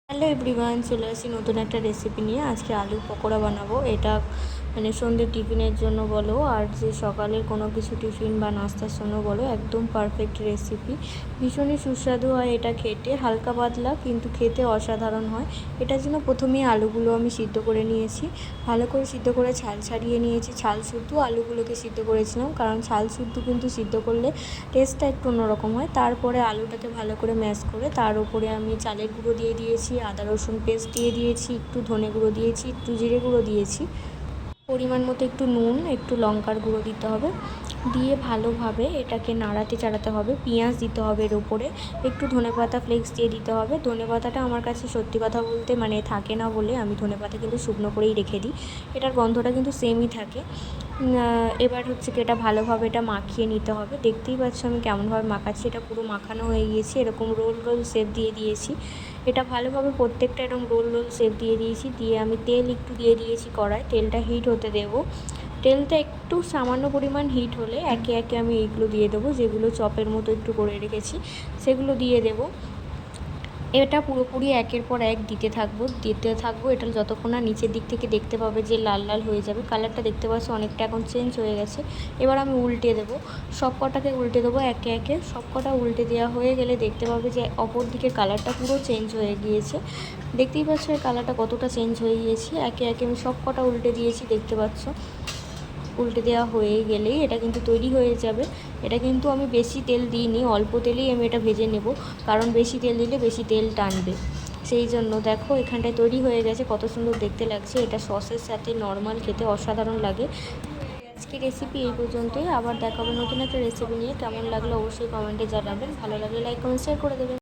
Hello everyone, চলে আসি নতুন একটা রেসিপি নিয়ে। আজকে আলু পকোড়া বানাবো। এটা সন্ধ্যের টিফিনের জন্য বলো আর যে সকালের কোনো কিছু টিফিন বা নাস্তার জন্য বলো, একদম পারফেক্ট রেসিপি। ভীষণই সুস্বাদু হয় এটা খেতে, হালকা পাতলা কিন্তু খেতে অসাধারণ হয়। এটার জন্য প্রথমেই আলুগুলো আমি সিদ্ধ করে নিয়েছি, ভালো করে সিদ্ধ করে ছাল ছাড়িয়ে নিয়েছি। ছাল শুদ্ধ আলুগুলোকে সিদ্ধ করেছিলাম, কারণ ছাল শুদ্ধ কিন্তু সিদ্ধ করলে টেস্টটা একটু অন্যরকম হয়। তারপরে আলুটাকে ভালো করে ম্যাশ করে তার উপরে আমি চালের গুঁড়ো দিয়ে দিয়েছি, আদা রসুন পেস্ট দিয়ে দিয়েছি, একটু ধনে গুঁড়ো দিয়েছি, একটু জিরে গুঁড়ো দিয়েছি, পরিমাণ মতো একটু নুন, একটু লঙ্কার গুঁড়ো দিতে হবে। দিয়ে ভালোভাবে এটাকে নাড়াতে চাড়াতে হবে। পেঁয়াজ দিতে হবে এর উপরে, একটু ধনেপাতা ফ্লেক্স দিয়ে দিতে হবে। ধনেপাতাটা আমার কাছে সত্যি কথা বলতে থাকে না বলে আমি ধনেপাতা কিন্তু শুকনো করেই রেখে দিই। এটার গন্ধটা কিন্তু সেমই থাকে। এবার হচ্ছে কি, এটা ভালোভাবে এটা মাখিয়ে নিতে হবে। দেখতেই পাচ্ছ আমি কেমনভাবে মাখাচ্ছি, এটা পুরো মাখানো হয়ে গিয়েছে। এরকম রোল রোল শেপ দিয়ে দিয়েছি। এটা ভালোভাবে প্রত্যেকটা এরকম রোল রোল শেপ দিয়ে দিয়েছি। দিয়ে আমি তেল একটু দিয়ে দিয়েছি কড়াই, তেলটা হিট হতে দেবো। তেলটা একটু সামান্য পরিমাণ হিট হলে একে একে আমি এইগুলো দিয়ে দেবো, যেগুলো চপের মতো একটু করে রেখেছি সেগুলো দিয়ে দেবো। এটা পুরোপুরি একের পর এক দিতে থাকবো। এটা যতক্ষণ না নিচের দিক থেকে দেখতে পাবে যে লাল লাল হয়ে যাবে। কালারটা দেখতে পাচ্ছ অনেকটা এখন চেঞ্জ হয়ে গেছে। এবার আমি উল্টে দেবো, সব কটাকে উল্টে দেবো একে একে। সব কটা উল্টে দেওয়া হয়ে গেলে দেখতে পাবে যে অপর দিকের কালারটা পুরো চেঞ্জ হয়ে গিয়েছে। দেখতেই পাচ্ছ এর কালারটা কতটা চেঞ্জ হয়ে গিয়েছে। একে একে আমি সব কটা উল্টে দিয়েছি, দেখতে পাচ্ছ। উল্টে দেওয়া হয়ে গেলেই এটা কিন্তু তৈরি হয়ে যাবে। এটা কিন্তু আমি বেশি তেল দিইনি, অল্প তেলেই আমি এটা ভেজে নেব, কারণ বেশি তেল দিলে বেশি তেল টানবে। সেই জন্য দেখো এখানটায় তৈরি হয়ে গেছে, কত সুন্দর দেখতে লাগছে। এটা সসের সাথে নর্মাল খেতে অসাধারণ লাগে। আজকে রেসিপি এই পর্যন্তই, আবার দেখাবো নতুন একটা রেসিপি নিয়ে। কেমন লাগলো অবশ্যই কমেন্টে জানাবেন, ভালো লাগলে লাইক কমেন্ট শেয়ার করে দেবেন।